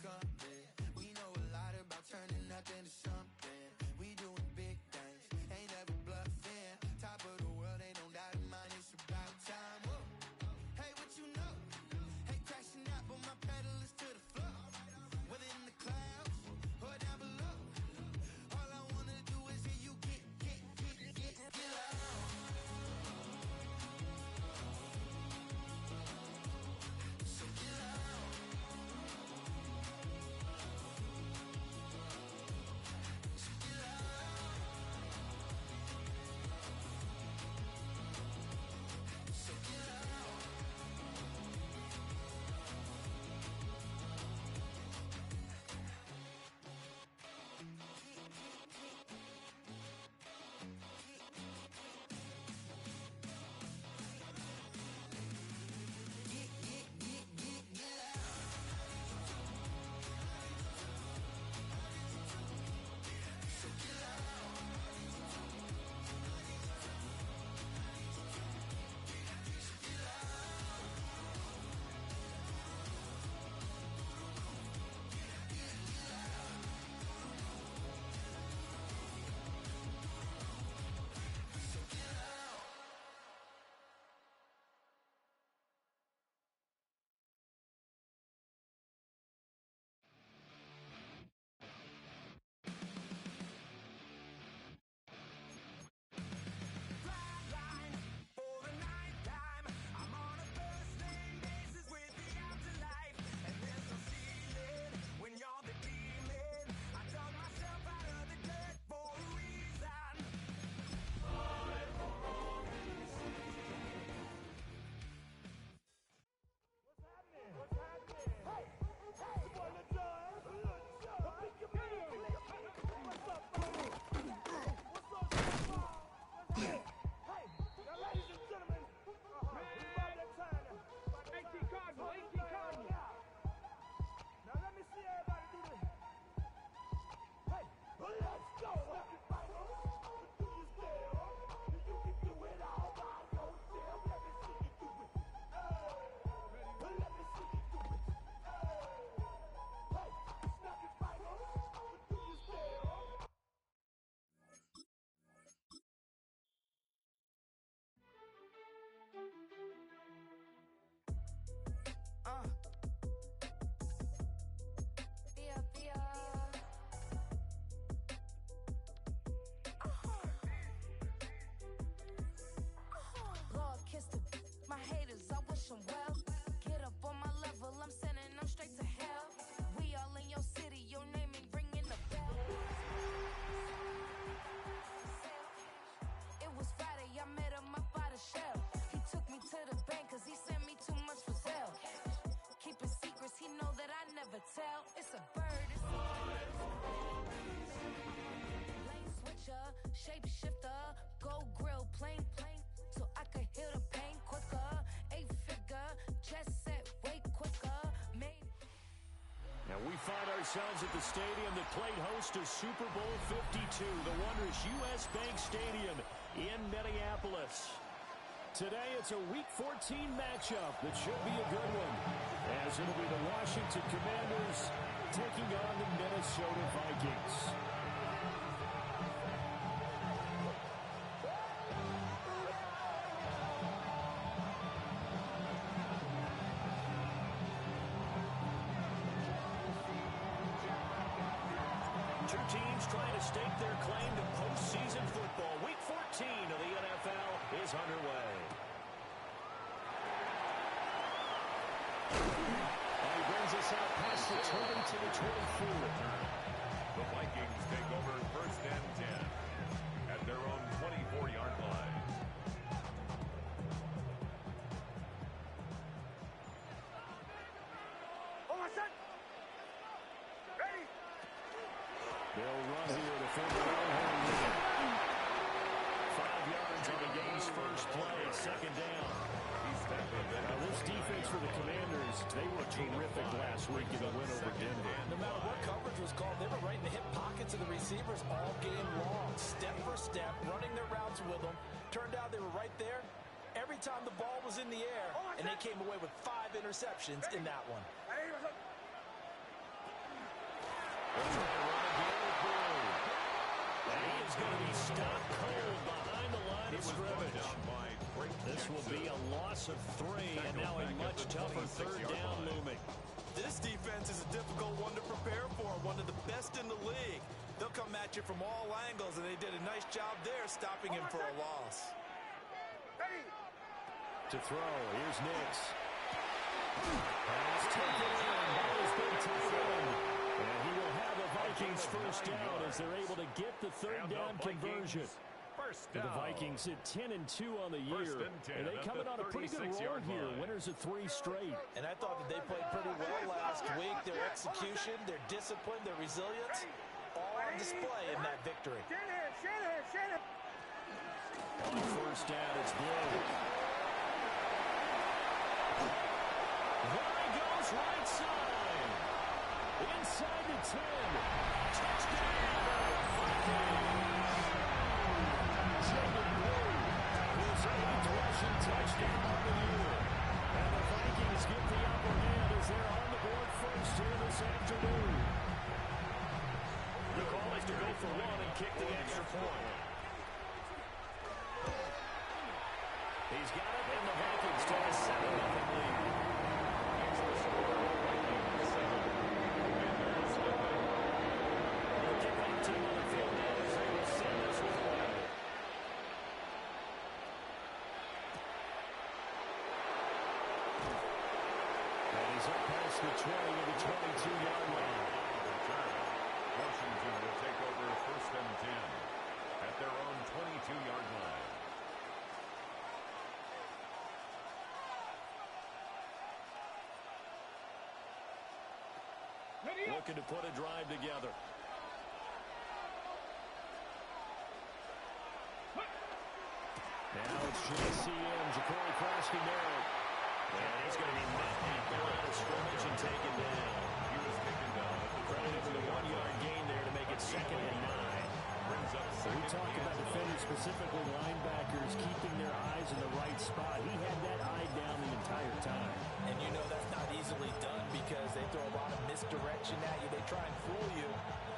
coming. We know a lot about turning nothing to something. We doing big things, ain't never bluffing. Top of the world, ain't no doubt in mine, it's about time. Whoa. Hey, what you know? Hey, crashing out, but my pedal is to the floor. Whether in the clouds or down below, all I wanna do is hear you get loud. So get loud. So get loud. So get loud. Lord, kiss the my haters, I wish them well. Get up on my level, I'm sending them straight to hell. We all in your city, your name ain't ringing the bell. It was Friday, I met him up by the shell. He took me to the bank cause he sent me too much for sale. Keeping secrets, he know that I never tell. It's a bird, it's a lane switcher, shape shifter, go grill, plain, so I could heal the pain quicker. 8-figure, chest set way quicker. Now we find ourselves at the stadium that played host to Super Bowl 52, the wondrous U.S. Bank Stadium in Minneapolis. Today it's a Week 14 matchup that should be a good one, as it'll be the Washington Commanders taking on the Minnesota Vikings. Two teams trying to stake their claim to postseason football. Week 14 of the NFL is underway. And he brings us out past the 20 to the 24. The Vikings take over first and 10 at their own 24-yard line. They'll run here to form their own home unit. 5 yards on the game's first play, second down. Now this defense for the Commanders, they were terrific last week in the win over Denver. No matter what coverage was called, they were right in the hip pockets of the receivers all game long. Step for step, running their routes with them. Turned out they were right there every time the ball was in the air, and they came away with 5 interceptions in that one. They'll try to run again with Blue. And he is going to be stopped cold behind the line of scrimmage. This will be a loss of 3, and now a much tougher third down looming. This defense is a difficult one to prepare for, one of the best in the league. They'll come at you from all angles, and they did a nice job there stopping him for a loss. To throw, here's Nix. Pass taken in by his big tight end. And he will have the Vikings first down as they're able to get the third down conversion. The Vikings at 10-2 on the year, and they coming on a pretty good roll here, winners of 3 straight. And I thought that they played pretty well last week. Their execution, their discipline, their resilience, all on display in that victory. On first down, it's Blue. There he goes, right side. Inside the 10. Touchdown, Vikings. His 8th rushing touchdown of the year. And the Vikings get the upper hand as they're on the board first here this afternoon. The call is to go for 1 and kick the extra point. He's got it, and the Vikings take a 7-0 lead. The kickoff team on the field now is able to send this one away. And he's up past the 20 to the 22-yard line. Washington will take over first and 10 at their own 22-yard line. Looking to put a drive together. Now it's JCM, Ja'Cory Krasky-Merritt. And he's going to be met at the line of scrimmage and taken down. He was taken down. Credited with a 1-yard gain there to make it 2nd and 9. So we talked about defenders, specifically linebackers, keeping their eyes in the right spot. He had that eye down the entire time. And you know that's not easily done because they throw a lot of misdirection at you. They try and fool you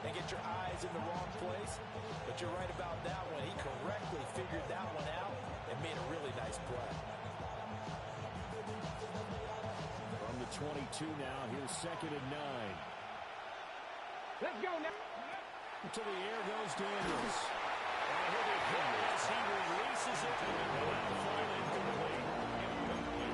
and get your eyes in the wrong place. But you're right about that one. He correctly figured that one out and made a really nice play. From the 22 now, here's 2nd and 9. Let's go now. To the air goes Daniels. And he'll be hit as he releases it. And now finally incomplete.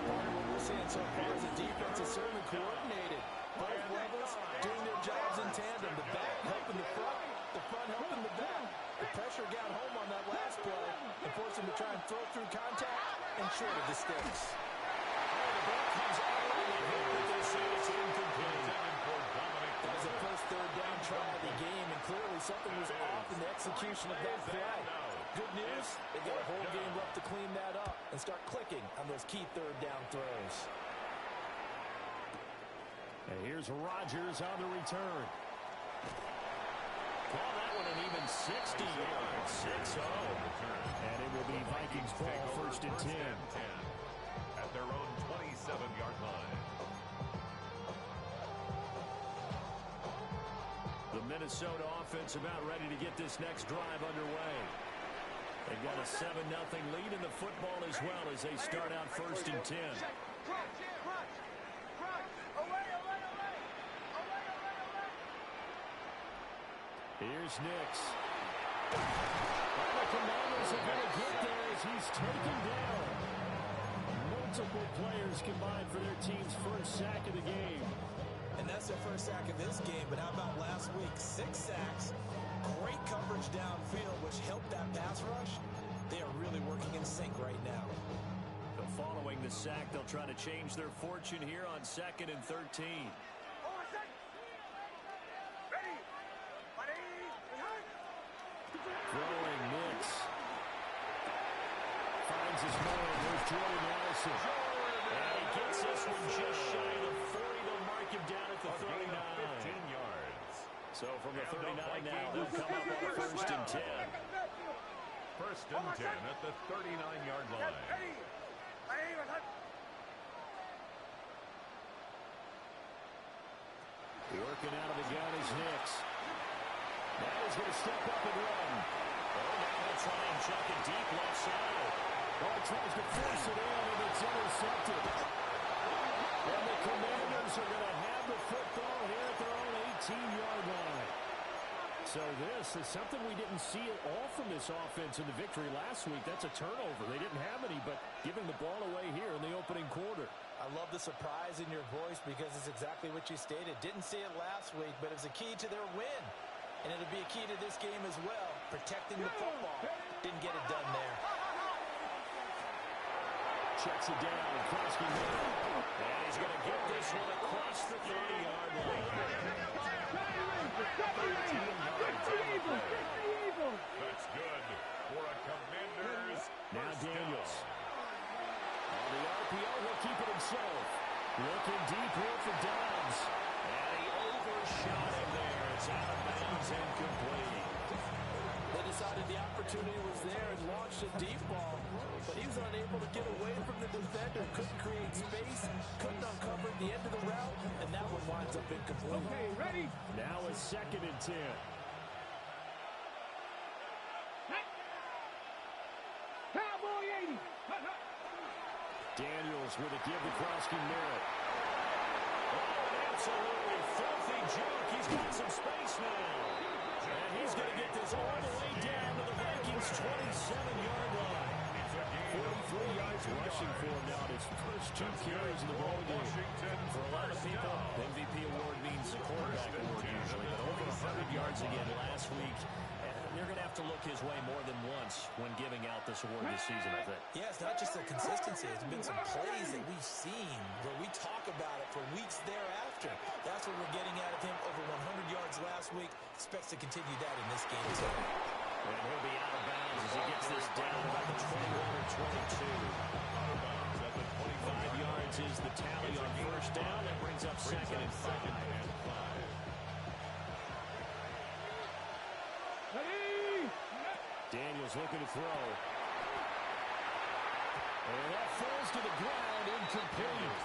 Part of what we're seeing so far is the defense is certainly coordinated. Both levels doing their jobs in tandem. The back helping the front helping the back. The pressure got home on that last play and forced him to try and throw through contact and short of the sticks. The ball comes all the way here, but they say it's incomplete. That was the first third down try of the game, and clearly something was off in the execution of that play. Good news, they got a whole game left to clean that up and start clicking on those key third down throws. And here's Rodgers on the return. Call that one an even 60 yards. 6-0. And it will be Vikings ball first and 10. At their own 27-yard line. The Minnesota offense about ready to get this next drive underway. They've got a 7-0 lead in the football as well as they start out first and 10. Here's Nix. And the Commanders are going to get there as he's taken down. Multiple players combined for their team's first sack of the game. And that's their first sack of this game, but how about last week? 6 sacks, great coverage downfield, which helped that pass rush. They are really working in sync right now. So following the sack, they'll try to change their fortune here on 2nd and 13. Throwing Nix. Finds his man. There's Jordan Allison. And he gets this one just shy of the 40. They'll mark him down at the 39. 15 yards. So from the 39 now, they'll come up on a first and 10. First and 10 at the 39-yard line. Working out of the gun is Nix. Now he's going to step up and run. Oh, now he'll try and chuck it deep left side. Oh, he tries to force it in, and it's intercepted. And the Commanders are going to have the football here at their own 18-yard line. So this is something we didn't see at all from this offense in the victory last week. That's a turnover. They didn't have any, but giving the ball away here in the opening quarter. I love the surprise in your voice because it's exactly what you stated. Didn't see it last week, but it was a key to their win. And it'll be a key to this game as well, protecting the football. Didn't get it done there. Checks it down, Krosky Miller. And he's going to get this one across the 30-yard line. 13 yards on the play. That's good for a Commanders. Now Daniels. On the RPO, he'll keep it himself. Looking deep here for Dobbs. And he overshot him there. It's out of bounds and complete. They decided the opportunity was there and launched a deep ball, but he was unable to get away from the defender, couldn't create space, couldn't uncover the end of the route, and that one winds up incomplete. Okay, ready? Now a 2nd and 10. Cowboy 80. Daniels with a give to Krosky Merritt. Oh, absolutely filthy junk. He's got some space now. And he's going to get this all the way down to the Vikings' 27-yard line. 43 yards rushing for him now. His first 2 carries in the ball game. For a lot of people, the MVP award means the quarterback award usually. But over 100 yards again last week. They're going to have to look his way more than once when giving out this award this season, I think. Yeah, it's not just the consistency. It's been some plays that we've seen where we talk about it for weeks thereafter. That's what we're getting out of him. Over 100 yards last week. Expects to continue that in this game, too. And he'll be out of bounds as he gets this down about the 21 or 22. Out of bounds at the 5 yards is the tally on first down. That brings up 2nd and 5. Daniels looking to throw. And that falls to the ground, incomplete.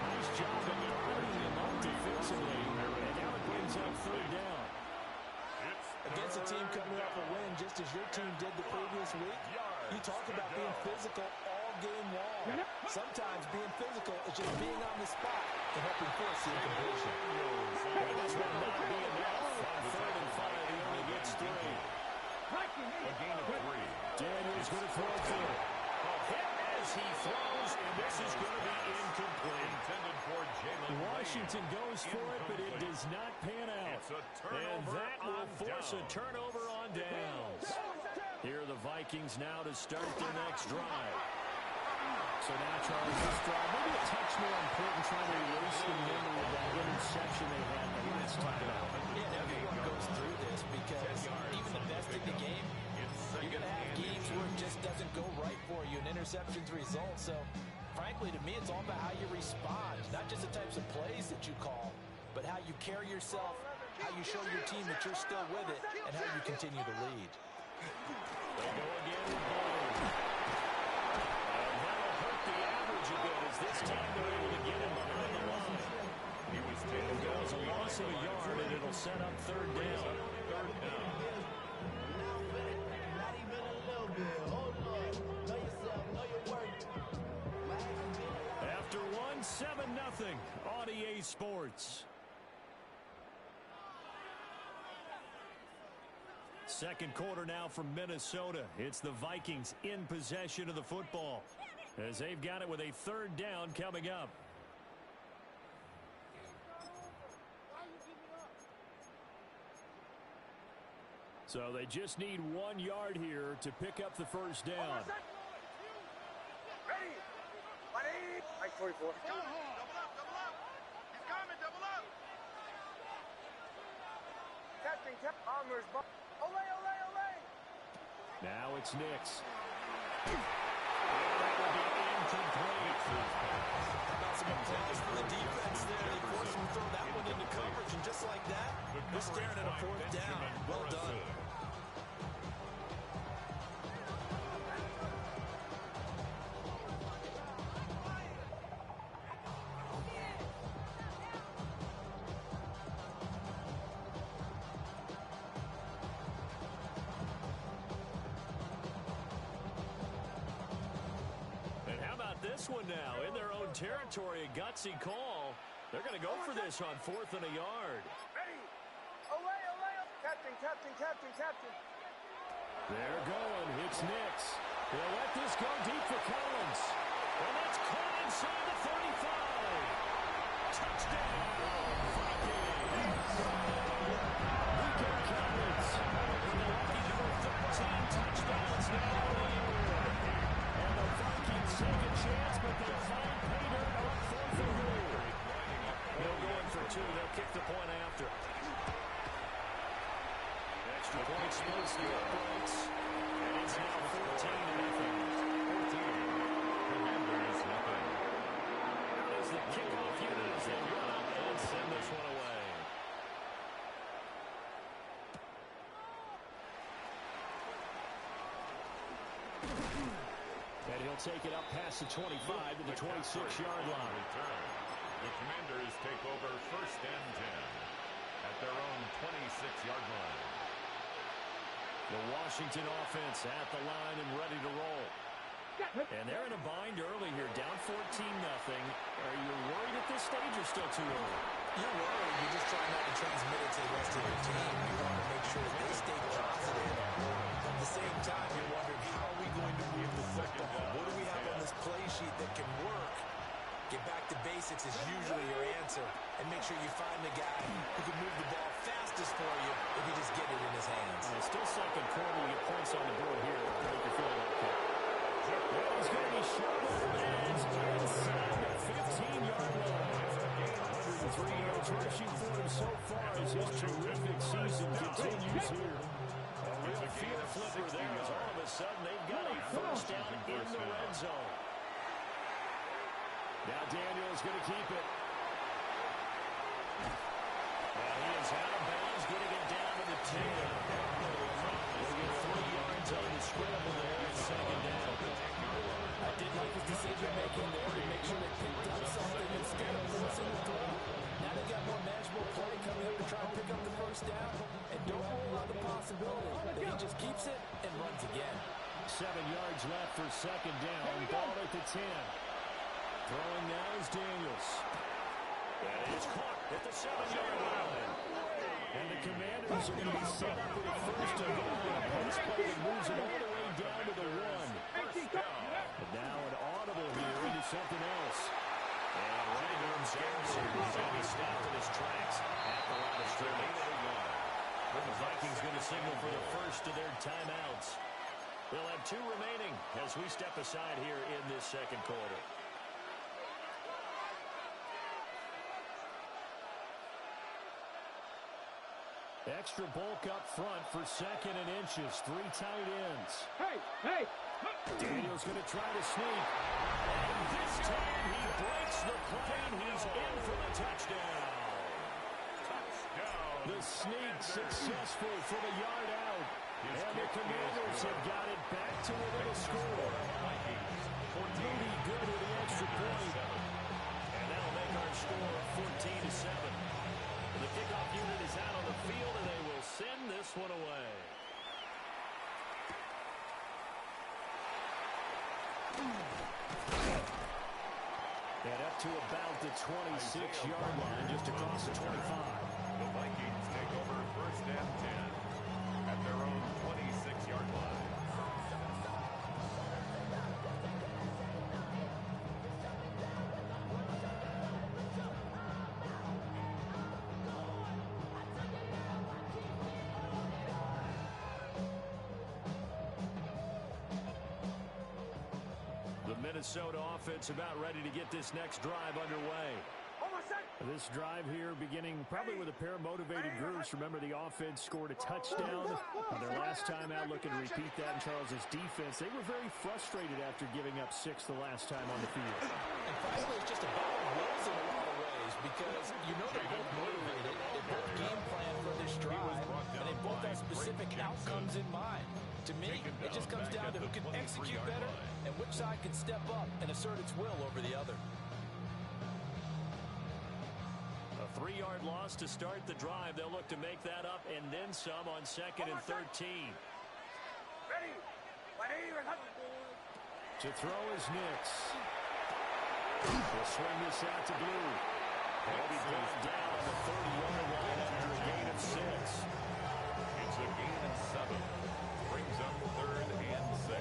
Nice job of guarding him up defensively. And now it brings up 3rd down. Against a team coming off a win, just as your team did the previous week, you talk about being physical all game long. Sometimes being physical is just being on the spot and helping force the incompletion. This will not be enough. On 3rd and 5, he only gets 3. A gain of 3. Daniels going to throw it through. A hit as he throws, and this is going to be incomplete. Intended for Jalen Washington goes for it, but it does not pan out. It's a turnover And that will force a downs. turnover on downs. Here are the Vikings now to start their next drive. So now, Charles, this drive maybe a touch more important, trying to erase the memory of that interception they had the last time out. Yeah, everyone goes through this because even the best in the game, you're going to have games where it just doesn't go right for you, and interceptions result. So, frankly, to me, it's all about how you respond, not just the types of plays that you call, but how you carry yourself, how you show your team that you're still with it, and how you continue to lead. They go again with Bowles. And that'll hurt the average a bit as this time they're able to get him behind the line. He was It goes a loss of a yard, and it'll set up 3rd down. 3rd down. After one, 7-0 on EA Sports. 2nd quarter now from Minnesota. It's the Vikings in possession of the football as they've got it with a 3rd down coming up. So they just need 1 yard here to pick up the first down. Ready. Ready. Mike 44. Double up. He's coming. Double up. Testing. Armors. Ole, ole, ole. Now it's Nix. That will be incomplete. How about some applause for the defense there? They forced him to throw that one into coverage, and just like that, we're staring at a 4th down. Well done. this one now in their own territory. A gutsy call. They're going to go for this on 4th and a yard. Ready. Olay, olay. Captain, captain, captain, captain. They're going. It's Nix. They'll let this go deep for Collins. And that's caught inside the 35. Touchdown, Vikings. Nico Collins. And the lucky number 13 touchdowns now on the year. And the Vikings take a chance, but they'll find pay dirt on 4th and goal. They'll go in for 2. They'll kick the point after. Extra point splits the uprights. And it's now 14-0. 14. Nothing. Out is the kickoff unit as they run up and send this one away. And he'll take it up past the 25 to the 26-yard line. The Commanders take over 1st and 10 at their own 26-yard line. The Washington offense at the line and ready to roll. And they're in a bind early here, down 14-0. Are you worried at this stage or still too early? You're worried. You're just trying not to transmit it to the rest of your team. You want to make sure that they stay positive. But at the same time, you're wondering, how are we going to move the football? What do we have on this play sheet that can work? Get back to basics is usually your answer. And make sure you find the guy who can move the ball fastest for you if you just get it in his hands. Still second quarter, you get points on the board here to make you feel okay. Well, he's going to be short and it's inside the 15-yard line. 103 yards rushing for him so far as his terrific season continues here. A real field flipper there as all of a sudden they've got a first down in the red zone. Now Daniel's going to keep it. Well, he is out of bounds, getting it down to the 10. He'll get 3 yards on the scramble there at second down. I did like his decision-making there to make sure they picked up something instead of losing the throw. Now they've got more manageable play coming up to try and pick up the first down. And don't rule out the possibility that he just keeps it and runs again. 7 yards left for second down. Ball at the 10. Throwing now is Daniels. And it's caught at the 7-yard line. And the Commanders are going to be set up with a first and goal. A pass play that moves it all the way down to the 1. And now an audible here into something else. And running room Garrison is going to be stopped in his tracks at the line of scrimmage. The Vikings going to signal for the first of their timeouts. They'll have 2 remaining as we step aside here in this second quarter. Extra bulk up front for second and inches. 3 tight ends. Hey! Daniel's going to try to sneak. And this time he breaks the plane. He's in for the touchdown. The sneak successful for the yard out. And the Commanders have got it back to within a score. Moody good with the extra point. And that'll make our score 14-7. The kickoff unit is out on the field, and they will send this one away. And up to about the 26-yard line, just across the 25. The Vikings take over 1st and 10 at their own 26-yard line. Minnesota offense about ready to get this next drive underway. This drive here beginning probably with a pair of motivated groups. Remember, the offense scored a touchdown on their last time out. Looking to repeat that in Charles's defense. They were very frustrated after giving up 6 the last time on the field. And frankly, it's just a battle of wills in a lot of ways because you know they're both motivated. They both game plan for this drive, and they both have specific outcomes in mind. To me, it just comes down to who can execute better and which side can step up and assert its will over the other. A 3-yard loss to start the drive. They'll look to make that up and then some on second and 13. Ready! To throw is Nix. They'll swing this out to Blue. They'll be brought down on the 30-yard line after a gain of 6. It's a gain of 7. Brings up 3rd and 6.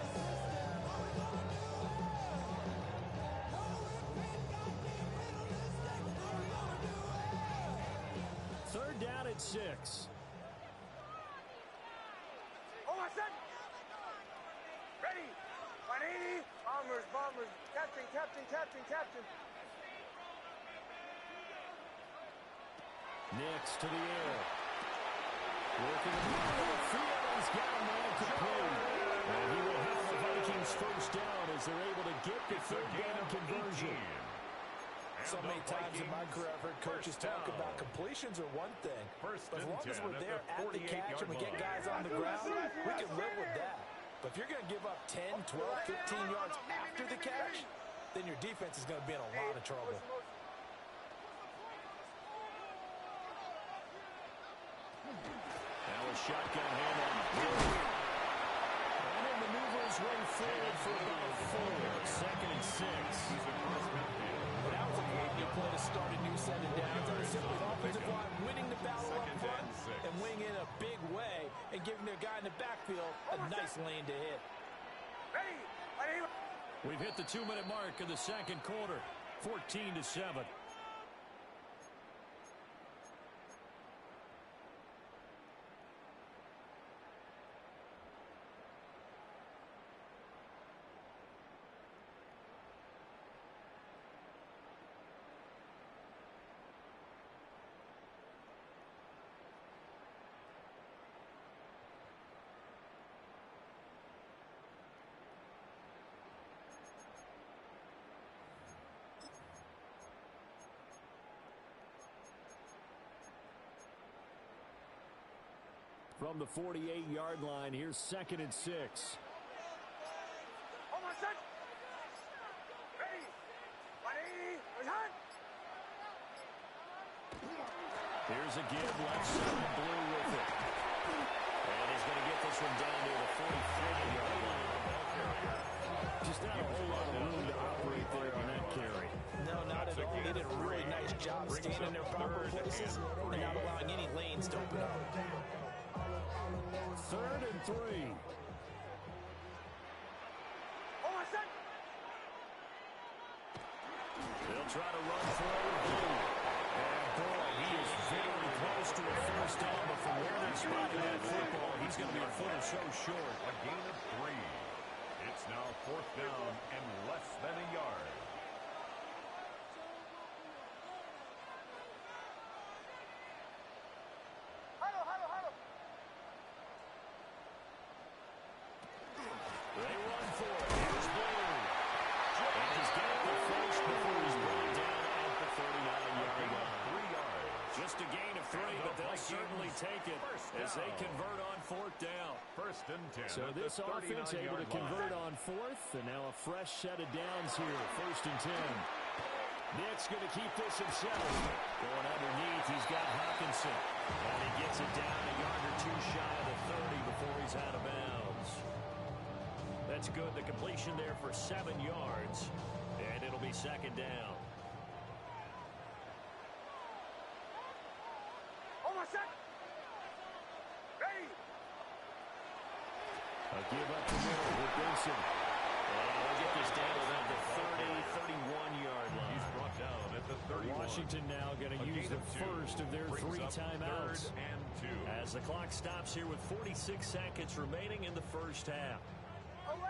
Third down at 6. Oh, I said. Ready. 180. Bombers, bombers. Captain, captain, captain, captain. Next to the air. Working in the middle of the field. He's got a man complete. And he will have the Vikings first down as they're able to get the third down conversion. So many times in my career I've heard coaches talk about completions are one thing. But as long as we're there at the catch and we get guys on the ground, we can live with that. But if you're going to give up 10, 12, 15 yards after the catch, then your defense is going to be in a lot of trouble. Now a shotgun handoff. And he'll maneuver his way forward for about 4. 2nd and 6. That was a great new play to start a new set of downs. That was simply the offensive line winning the battle up front and winning in a big way and giving their guy in the backfield a nice lane to hit. We've hit the 2-minute mark of the second quarter. 14-7. From the 48-yard line, here's 2nd and 6. Oh, my son. Ready. 180. Return. Here's a give left side, Blue with it. And he's going to get this one down near the 45-yard line. Just not a whole lot of room to operate there on that carry. No, not at all. They did a really nice job staying in their proper places and not allowing any lanes to open up. 3rd and 3. Oh, my son. They'll try to run forward, Blue. And boy, he is very close to a first down, but from where they're spotting that football, he's going to be a foot or so short. A gain of 3. It's now 4th down and less than a yard. Huddle, huddle, huddle. They run for it. Here's Blue. And he's getting the first before he's brought down at the 39-yard line. 3 yards. Just a gain of 3, but they'll certainly take it as they convert on 4th down. 1st and 10. So this offense able to convert on 4th, and now a fresh set of downs here. 1st and 10. Nick's going to keep this himself. Going underneath, he's got Hawkinson. And he gets it down a yard or 2 shy of the 30 before he's out of bounds. That's good. The completion there for 7 yards. And it'll be 2nd down. Oh, my son. Ready. A give up the middle with Benson. And they'll get this down to the 31-yard line. He's brought down at the 31. Washington now going to use the first of their 3 timeouts. 3rd and 2. As the clock stops here with 46 seconds remaining in the first half.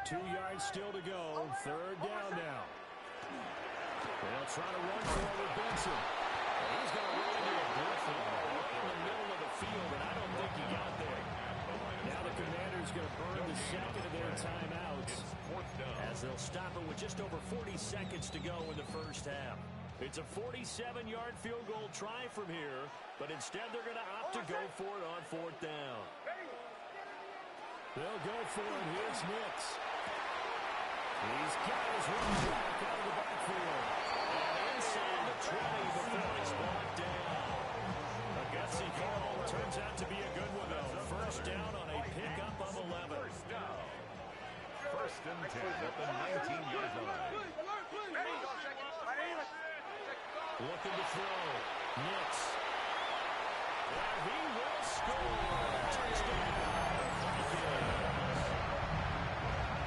2 yards still to go. 3rd down now. They'll try to run forward Benson. And he's going to run into a Griffin right in the middle of the field, and I don't think he got there. Now the Commanders going to burn the second of their timeouts as they'll stop it with just over 40 seconds to go in the first half. It's a 47-yard field goal try from here, but instead they're going to opt to go for it on 4th down. They'll go for it. Here's Nix. He's got his running back out of the backfield. And inside the 20 before he's brought down. A gutsy call. Turns out to be a good one, though. First down on a pickup of 11. First down. 1st and 10 at the 19-yard line. Ready. Looking to throw. Nix. And he will score. Touchdown. Vikings.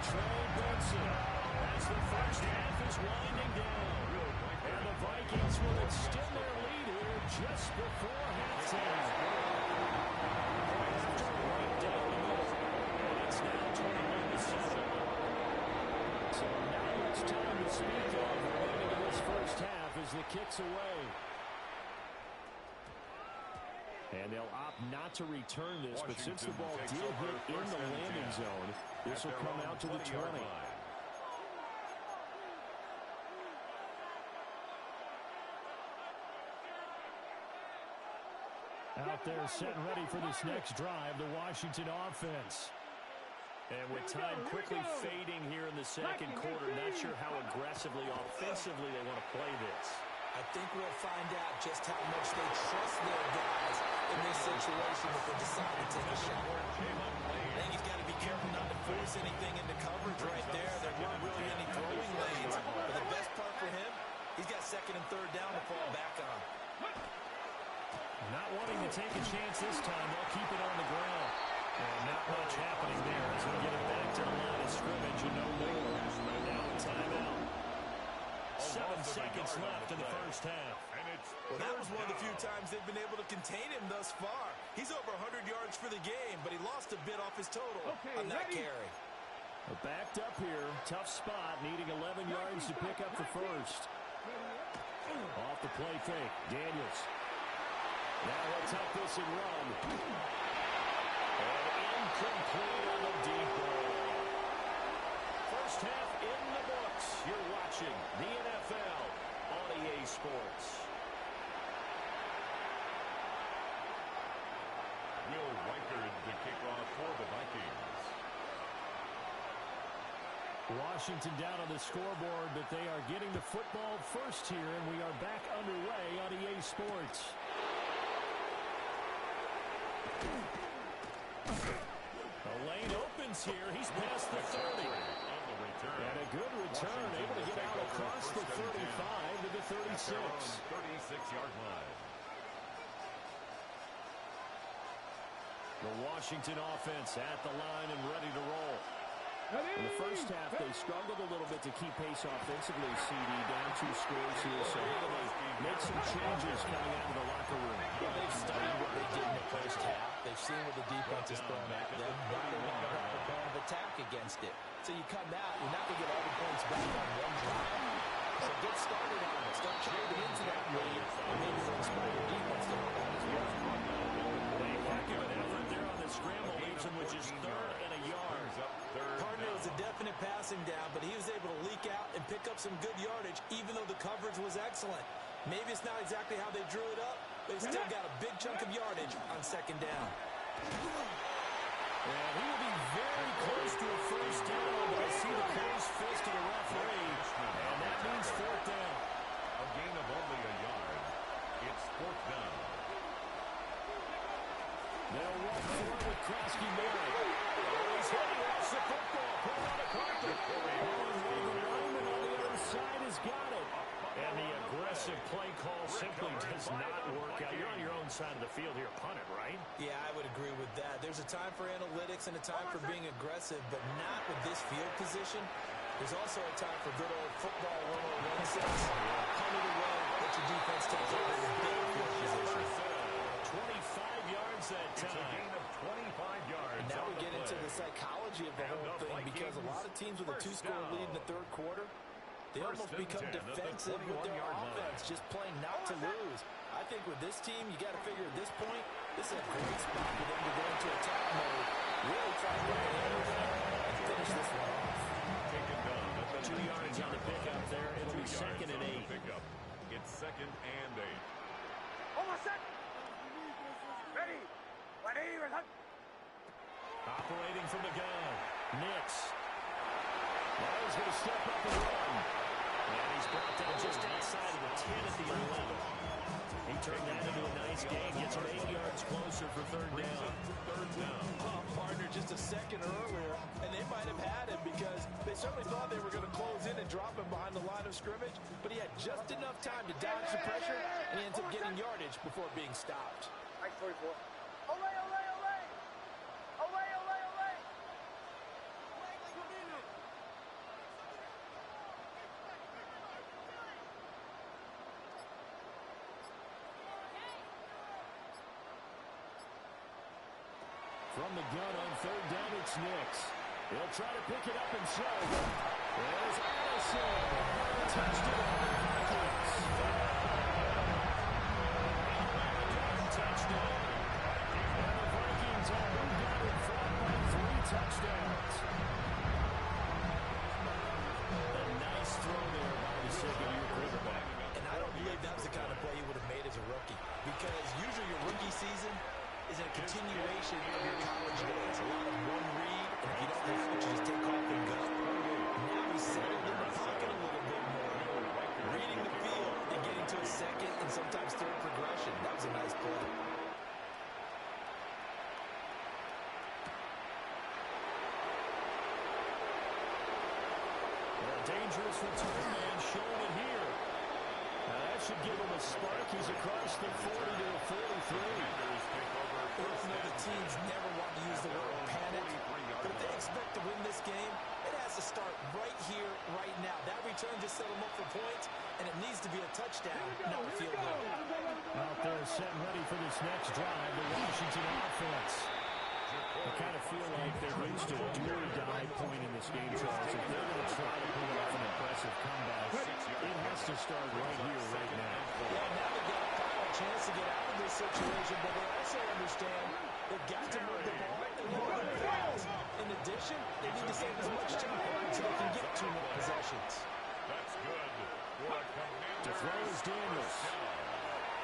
Trey Benson as the first half is winding down. And the Vikings will extend their lead here just before halftime. Right down the middle. And it's now 21-7. So now it's time to speak of remaining in this first half as the kick's away. And they'll opt not to return this, but since the ball did hit in the landing zone, this will come out to the 20. Out there setting ready for this next drive, the Washington offense. And with time quickly fading here in the second quarter, not sure how aggressively, offensively they want to play this. I think we'll find out just how much they trust their guys in this situation if they decide to take a shot. I think he's got to be careful not to force anything into coverage right there. There weren't really any throwing lanes. But the best part for him, he's got second and third down to fall back on. Not wanting to take a chance this time, they'll keep it on the ground. And not much happening there as we get it back to the line of scrimmage and no more. Now a timeout. 7 seconds left in the first half. Well, that was one of the few times they've been able to contain him thus far. He's over 100 yards for the game, but he lost a bit off his total on that carry. Backed up here. Tough spot, needing 11 yards to pick up the first. Off the play fake. Daniels. Now he'll tuck this and run. And incomplete on the deep ball. First half in the books. You're watching the NFL on EA Sports. Will Reichard the kickoff for the Vikings. Washington down on the scoreboard, but they are getting the football first here, and we are back underway on EA Sports. The lane opens here. He's past the 30. And a good return, able to get out across the 35 to the 36. 36-yard line. The Washington offense at the line and ready to roll. In the first half, they struggled a little bit to keep pace offensively, CD, down 2 scores here. So how do they make some changes coming out of the locker room? Well, they've studied what they did in the first half. They've seen what the defense is throwing at them. Now they want to have a plan of attack against it. So you come out, you're not going to get all the points back on one drive. So get started on it. Start changing into that lead, and maybe it'll inspire your defense to work on as well. A heck of an effort there on the scramble, leaves him with just 3rd and a yard. Partner was a definite passing down, but he was able to leak out and pick up some good yardage, even though the coverage was excellent. Maybe it's not exactly how they drew it up, but he still got a big chunk of yardage on second down. And he will be very close to a first down, but I see the closed fist of the referee, and that means 4th down. A gain of only a yard. It's 4th down. They'll walk forward with Krosky-Mary. He's heading off the football. Put on the carpet. The lineman on the other side has got it. And the aggressive play call simply does not work out. You're on your own side of the field here. Punt it, right? Yeah, I would agree with that. There's a time for analytics and a time for being aggressive, but not with this field position. There's also a time for good old football 101 sense. Punt it away. Let your defense take over the big field position. 25 yards that time. It's a gain of 25 yards. And now we get into the psychology of the whole thing, because a lot of teams with a 2-score lead in the 3rd quarter, they almost become defensive with their offense, just playing not to lose. I think with this team, you got to figure at this point, this is a great spot for them to go into attack mode, really try to get the hammer down and finish this one off. Taken down. 2 yards on the pickup there. It'll be 2nd and 8. It's 2nd and 8. Almost set. Ready. 180 or something. Operating from the gun. Nix. Now he's going to step up and run. And he's brought down just outside of the 10 at the 11. He turned that into a nice gain. Gets him 8 yards closer for 3rd down. Partner just a second earlier, and they might have had him because they certainly thought they were going to close in and drop him behind the line of scrimmage, but he had just enough time to dodge the pressure, and he ends up getting yardage before being stopped. Mike 44. Olay, olay, olay! Olay, olay, olay! From the gun on third down, it's Nix. He'll try to pick it up himself. There's Allison. Touchdown, Vikings. Touchdown. And the Vikings have moved out in front by 3 touchdowns. A nice throw there by the second-year quarterback. And I don't believe that was the kind of play he would have made as a rookie, because usually your rookie season is a continuation of your college days. A lot of one read, and if you don't know what, you just take off and go. Now he's settled in the pocket a little bit more, reading the field and getting to a second and sometimes third progression. That was a nice play. A dangerous return man showing it here. Now that should give him a spark. He's across the 40 to the 43. You know, the teams never want to use the word panic, but if they expect to win this game, it has to start right here, right now. That return just set them up for points, and it needs to be a touchdown, not a field goal. Out there setting ready for this next drive, the Washington offense. I kind of feel like they've reached a do-or-die point in this game, Charles. If they're going to try to pull off an impressive comeback, it has to start right here, right now. Yeah, now they've got a final chance to get out of this situation, but they also understand they've got to move the ball and limit the points. In addition, they need to save as much time so they can get 2 more possessions. That's good. To throw is Daniels.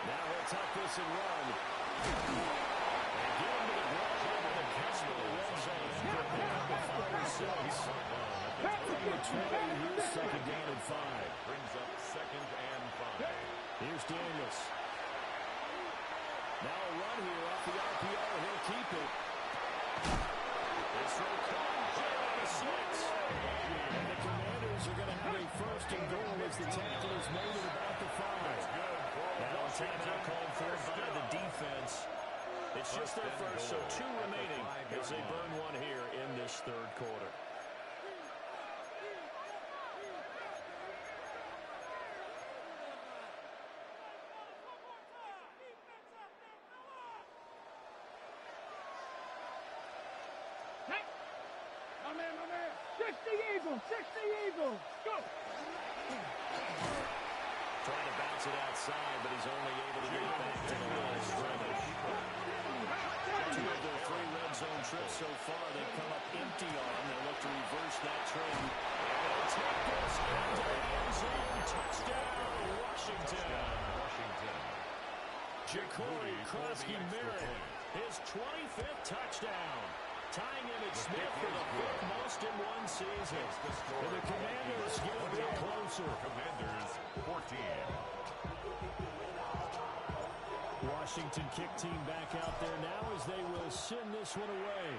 Now he'll tuck this and run. And get him to the ground over the cusp of the red zone. From the 20, here's second down and 5. Brings up second and 5. Here's Daniels. Now a run here off the RPO. He'll keep it. This will come on the 6. And the Commanders are going to have a first and goal as the tackle is made at about the 5. Now a timeout called for by the defense. It's just their first, so 2 remaining as they burn one here in this third quarter. My man. 60 Eagles. Go. Trying to bounce it outside, but he's only able to get it back to the line of scrimmage. 2 of their 3 red zone trips so far, they've come up empty on. They look to reverse that trend. And they'll take this into the end zone. Touchdown, Washington. Ja'Cory Krosky-Merritt, his 25th touchdown. Tying Emmitt Smith for the 5th most in one season. And the Commanders get a bit closer. Commanders 14. Washington kick team back out there now as they will send this one away.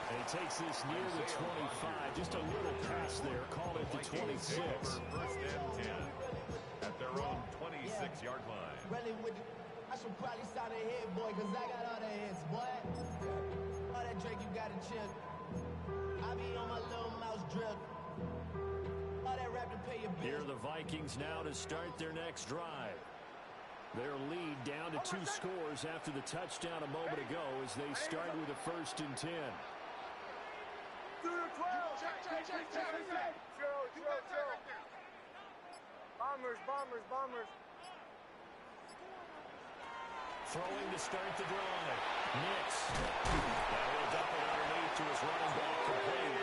And he takes this near the 25. Just a little pass there. Call it the 26. First and 10 at their own 26-yard line. Really with I should probably sign a hit, boy, because I got all the hits, boy. All that Drake, you got a chip. I be on my little mouse drip. All that rap to pay your bills. Here are the Vikings now to start their next drive. Their lead down to 2 scores after the touchdown a moment ago as they start with a first and 10. 2 to 12. Check. Chill. Bombers. Throwing to start the drive. Nix. Now he'll dump it underneath to his running back complete.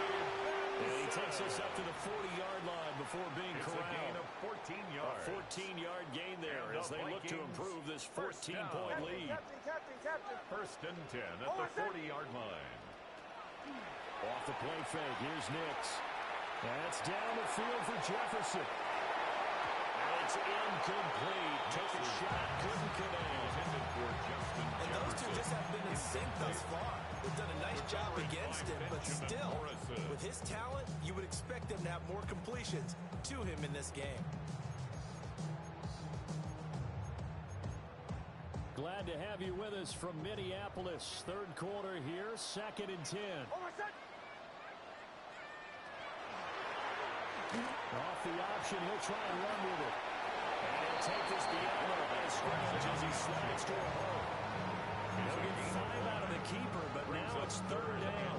And he takes us up to the 40-yard line before being corralled. It's a gain of 14 yards. A 14-yard gain there as they look to improve this 14-point lead. Captain. First and 10 at the 40-yard line. Off the play fake, here's Nix. That's down the field for Jefferson. And it's incomplete. Took a shot, couldn't connect. And those two just haven't been in sync thus far. They've done a nice job against him, but still, with his talent, you would expect them to have more completions to him in this game. Glad to have you with us from Minneapolis. Third quarter here, 2nd and 10. Off the option, he'll try and run with it. And he'll take this beyond the line of scrimmage as he slides to a hole. He'll get 5 out of the keeper, but now it's 3rd down.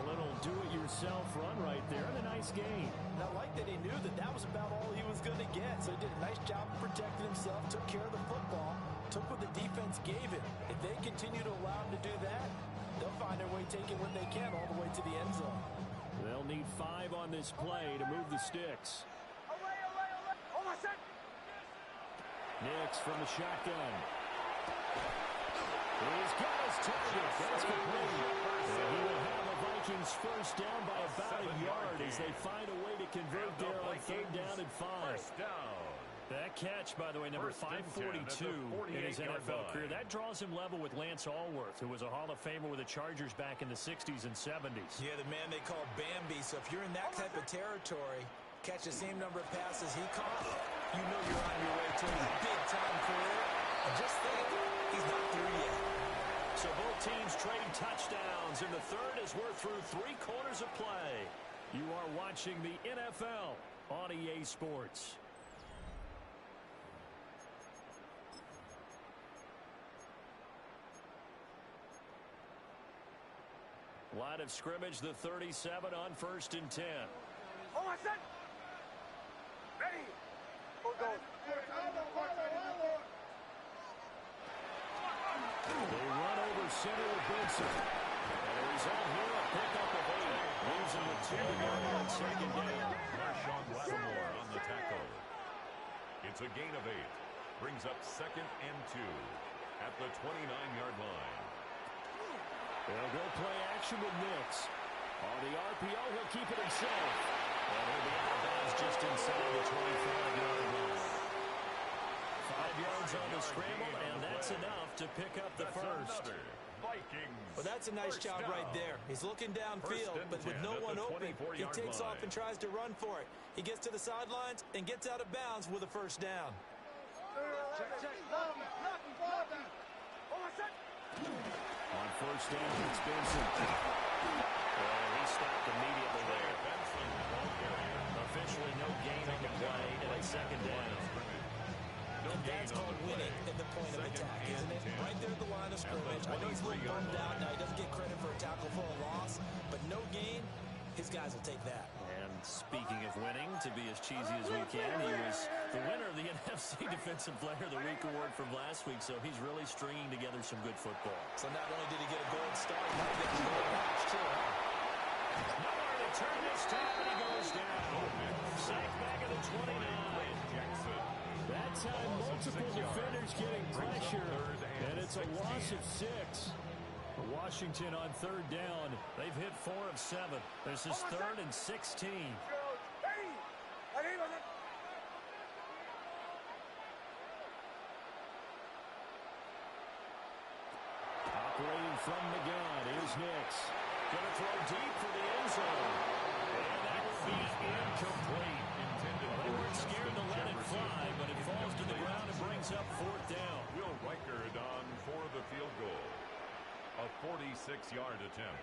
A little do-it-yourself run right there, and a nice gain. And I like that he knew that that was about all he was going to get, so he did a nice job of protecting himself, took care of the football, took what the defense gave him. If they continue to allow him to do that, they'll find their way taking what they can all the way to the end zone. They'll need 5 on this play to move the sticks. Nix from the shotgun. He's got his target. That's complete. And he will have the Vikings first down by about a yard as they find a way to convert there on 3rd down and 5. That catch, by the way, number 542 in his NFL career, that draws him level with Lance Allworth, who was a Hall of Famer with the Chargers back in the 60s and 70s. Yeah, the man they call Bambi. So if you're in that type of territory, catch the same number of passes he caught, you know you're on your way to a big-time career. And just think, he's not through yet. So both teams trading touchdowns, and the third as we're through 3 quarters of play. You are watching the NFL on EA Sports. Line of scrimmage, the 37 on 1st and 10. Ready. They run over center with Benson. And a result here, a pickup of 8. Leaves him with 2 to go on 2nd down. Marshawn Lattimore on the tackle. It's a gain of 8. Brings up 2nd and 2 at the 29-yard line. They'll go play action with Nix. On the RPO, he'll keep it himself. And he'll be out of bounds just inside the 25-yard line. 5 yards on the scramble, and that's enough to pick up the first. Well, that's a nice job right there. He's looking downfield, but with no one open, he takes off and tries to run for it. He gets to the sidelines and gets out of bounds with a first down. On 1st down, it's Benson. He stopped immediately there. Officially no gain on the play, and it's 2nd down. And that's called winning in the point of attack, isn't it? Right there at the line of scrimmage. I know he's a little bummed out now. He doesn't get credit for a tackle for a loss, but no gain, his guys will take that. And speaking of winning, to be as cheesy as we can, he was the winner of the NFC Defensive Player of the Week award from last week, so he's really stringing together some good football. So not only did he get a gold star, he might get a gold patch too, huh? Nowhere to turn this time, and he goes down. Sacked back at the 29. That time, multiple defenders getting pressure, and it's a loss of 6. Washington on 3rd down. They've hit 4 of 7. This is 3rd and 16. Operating from the gun is Nix. Going to throw deep for the end zone. And that will be incomplete. They weren't scared to let it fly, but it falls to the ground and brings up 4th down. Will Riker on for the field goal. A 46-yard attempt.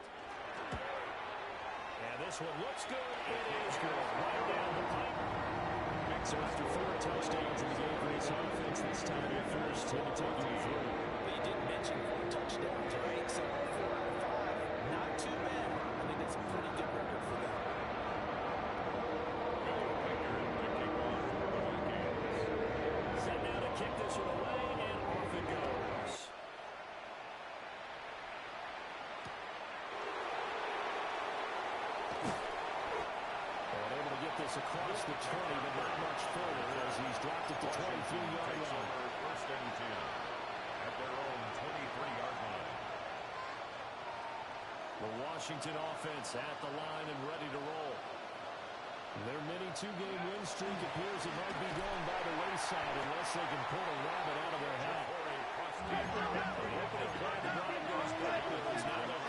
And this one looks good. It is good. Right down the pipe. So after 4 touchdowns in the game for this offense, this time their first to take you through. But you did mention 4 touchdowns, right? So 4 out of 5, not too bad. I think that's a pretty good record for them. Set now to kick this one away, and off it goes. And able to get this across the 20, but not much further as he's dropped it to 23-yard line. 1st and 10 at their own 23-yard line. The Washington offense at the line and ready to roll. Their mini 2-game win streak appears it might be going by the wayside unless they can pull a rabbit out of their hat. The opening play of the drive goes backwards. Now they'll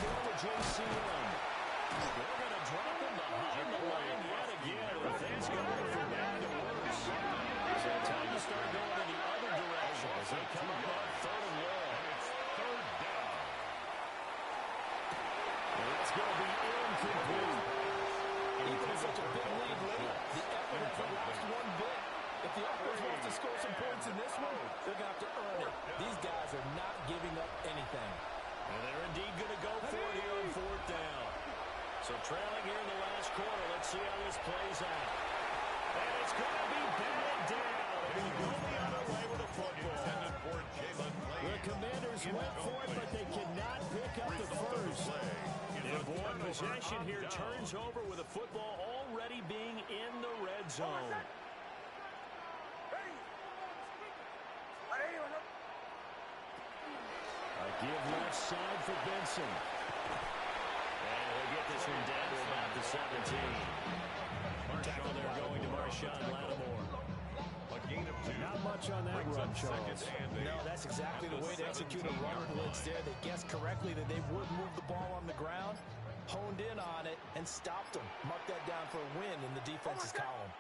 more with JCM. They're going to drop him behind the line yet again. Things going from bad to worse. So time to start going in the other direction as they come up on third and long. It's third down. And it's going to be incomplete. Even with such a big lead late, the effort hasn't lost one bit. If the offense wants to score some points in this one, they're going to have to earn it. These guys are not giving up anything. And they're indeed going to go for it here on fourth down. So trailing here in the last quarter, let's see how this plays out. And it's going to be batted down. And they go the other way with the football. The Commanders went for it, but they cannot pick up the first. And boy, possession here turns over with the football already being in the red zone. A give left side for Benson. And he'll get this one down to about the 17. Tackle there going to Marshawn Lattimore. A gain of 2. Not much on that run, Charles. No, that's exactly the way to execute a runner blitz there. They guessed correctly that they would move the ball on the ground, honed in on it, and stopped them. Mark that down for a win in the defense's column.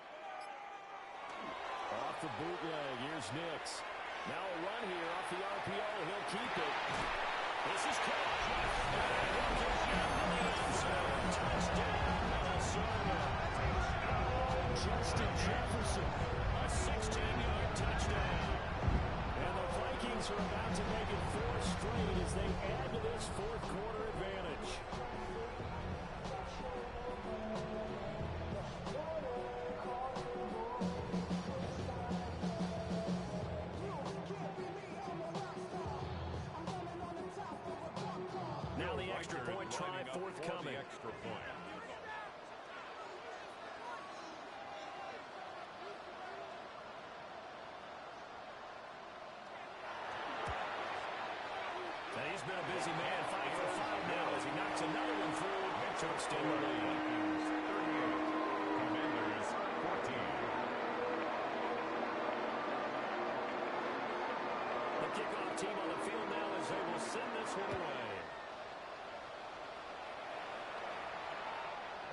Off the bootleg, here's Nix. Now a run here off the RPO. He'll keep it. This is caught. Touchdown, Minnesota. Justin Jefferson, a 16-yard touchdown. And the Vikings are about to make it 4 straight as they add to this fourth quarter advantage. Now the extra point try forthcoming. Extra point. Now he's been a busy man, 5 for 5 now as he knocks another one through to extend the lead. Commanders 14. The kickoff team on the field now as they will send this one away.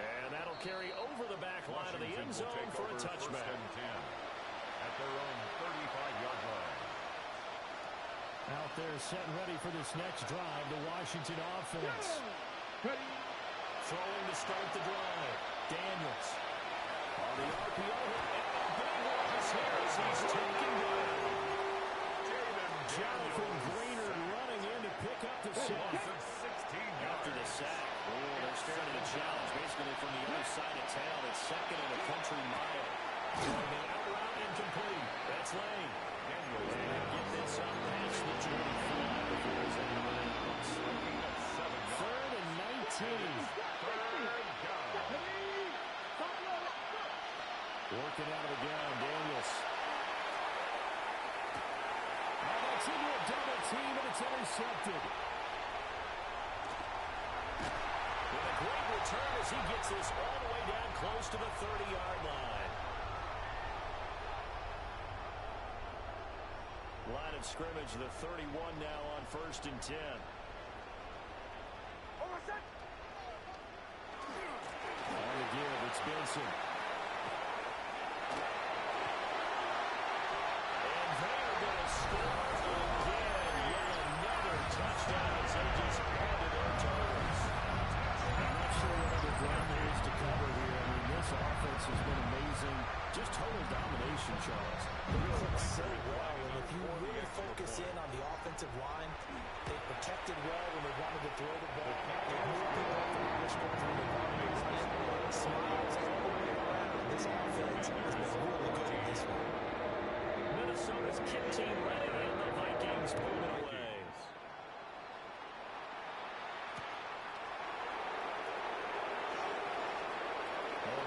And that'll carry over the back line of the end zone for a touchback. At their own 35-yard line. Out there set and ready for this next drive, the Washington offense. Throwing to start the drive. Daniels. On the RPO. And a big loss here as he's taken down. Jonathan Greener running in to pick up the sack. After the sack. Oh, they're starting to challenge basically from the other side of town. It's second and a country mile. And out route incomplete. That's Lane. And get this up past the 25 before he's in the miles. 3rd and 19. Working out of the gun, Daniels. Oh, that's into a double team, and it's intercepted. With a great return as he gets this all the way down close to the 30-yard line. Line of scrimmage, the 31 now on 1st and 10. On the give, it's Benson. And they're going to score again. Yet another touchdown as they just add to their totals. I'm not sure what other ground there is to cover here. I mean, this offense has been amazing. Just total domination, Charles. They look so well, and if you really focus in on the offensive line, they protected well when they wanted to throw the ball. They moved people up the line of scrimmage when they wanted to run it. Smiles all the way around. This offense has been really good in this one. Minnesota's kick team ready, and the Vikings moving away.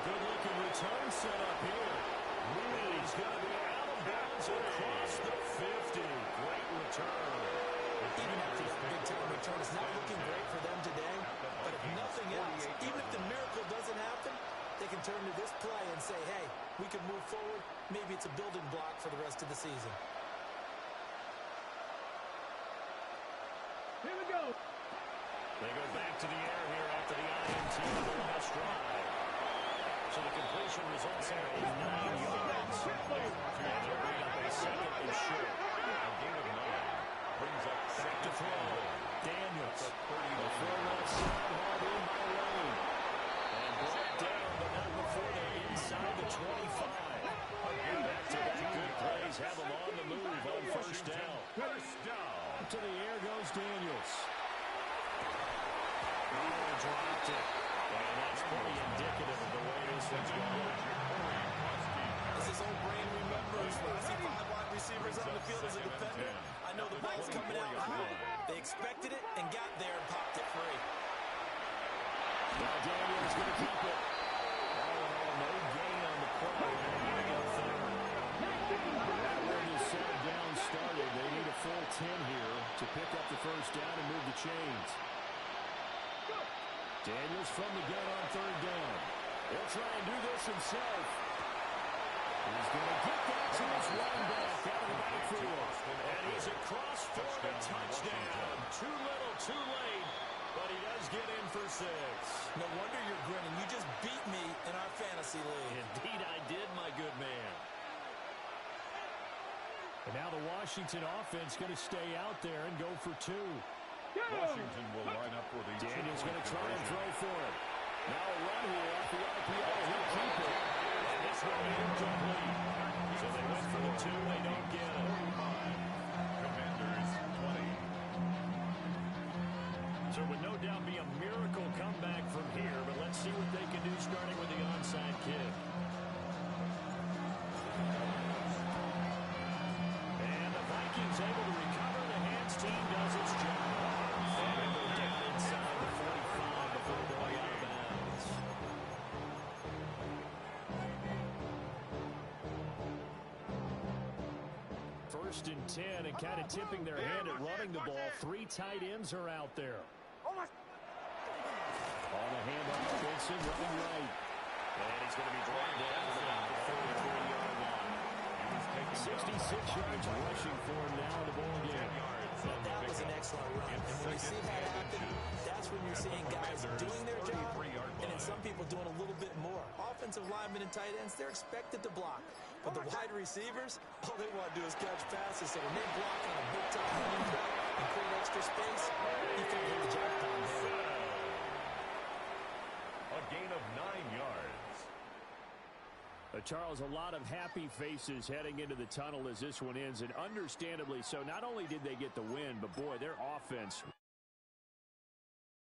Good-looking return set up here. He's going to be out of bounds across the 50. Great return. Even after that big-time return, it's not looking great for them today. But if nothing else, even if the miracle doesn't happen, they can turn to this play and say, hey, we can move forward. Maybe it's a building block for the rest of the season. Here we go. They go back to the air here after the INT on the last drive. So the completion results in a 9 yards. And they'll bring up a second and short. A gain of 9 brings up Back to throw. Daniels. The throw left side, hard in by Lane. And brought down, but not before they're inside the 25. Back-to-back good plays have them on the move on first down. First down. To the air goes Daniels. Oh, dropped it. And that's pretty indicative of the way this one's going. As his old brain remembers, when I see 5 wide receivers on the field as a defender, I know the ball's coming out high. They expected it and got there and popped it free. Now Daniels going to keep it. All in all, no gain on the play. That way the set down started. They need a full 10 here to pick up the first down and move the chains. Daniels from the gun on third down. He'll try and do this himself. He's going to get that to his running back out of the backfield. And he's across for the touchdown. Too little, too late. But he does get in for 6. No wonder you're grinning. You just beat me in our fantasy league. Indeed I did, my good man. And now the Washington offense going to stay out there and go for 2. Washington will line up for the Daniels going to try and throw for it. Now a run here off the RPO. He'll keep it. And this one incomplete. So they went for the 2. They don't get it. Commanders 20. So it would no doubt be a miracle comeback from here, but let's see what they can do starting with the onside kick. And the Vikings able to recover. The hands team does its job. And they go down inside the 45 before going out of bounds. First and 10, and kind of tipping their hand at running the ball. 3 tight ends are out there. On the handoff, Benson running right. And he's going to be brought down to about the 43-yard line. 66 yards rushing for him now in the ball game. That was an excellent run. And when you see that happen, that's when you're seeing guys doing their job, and then some people doing a little bit more. Offensive linemen and tight ends, they're expected to block. But the wide receivers, all they want to do is catch passes. So when they block on a big-time running back and create extra space, you can hit the jackpot there. A gain of 9 yards. Charles, a lot of happy faces heading into the tunnel as this one ends, and understandably so. Not only did they get the win, but boy, their offense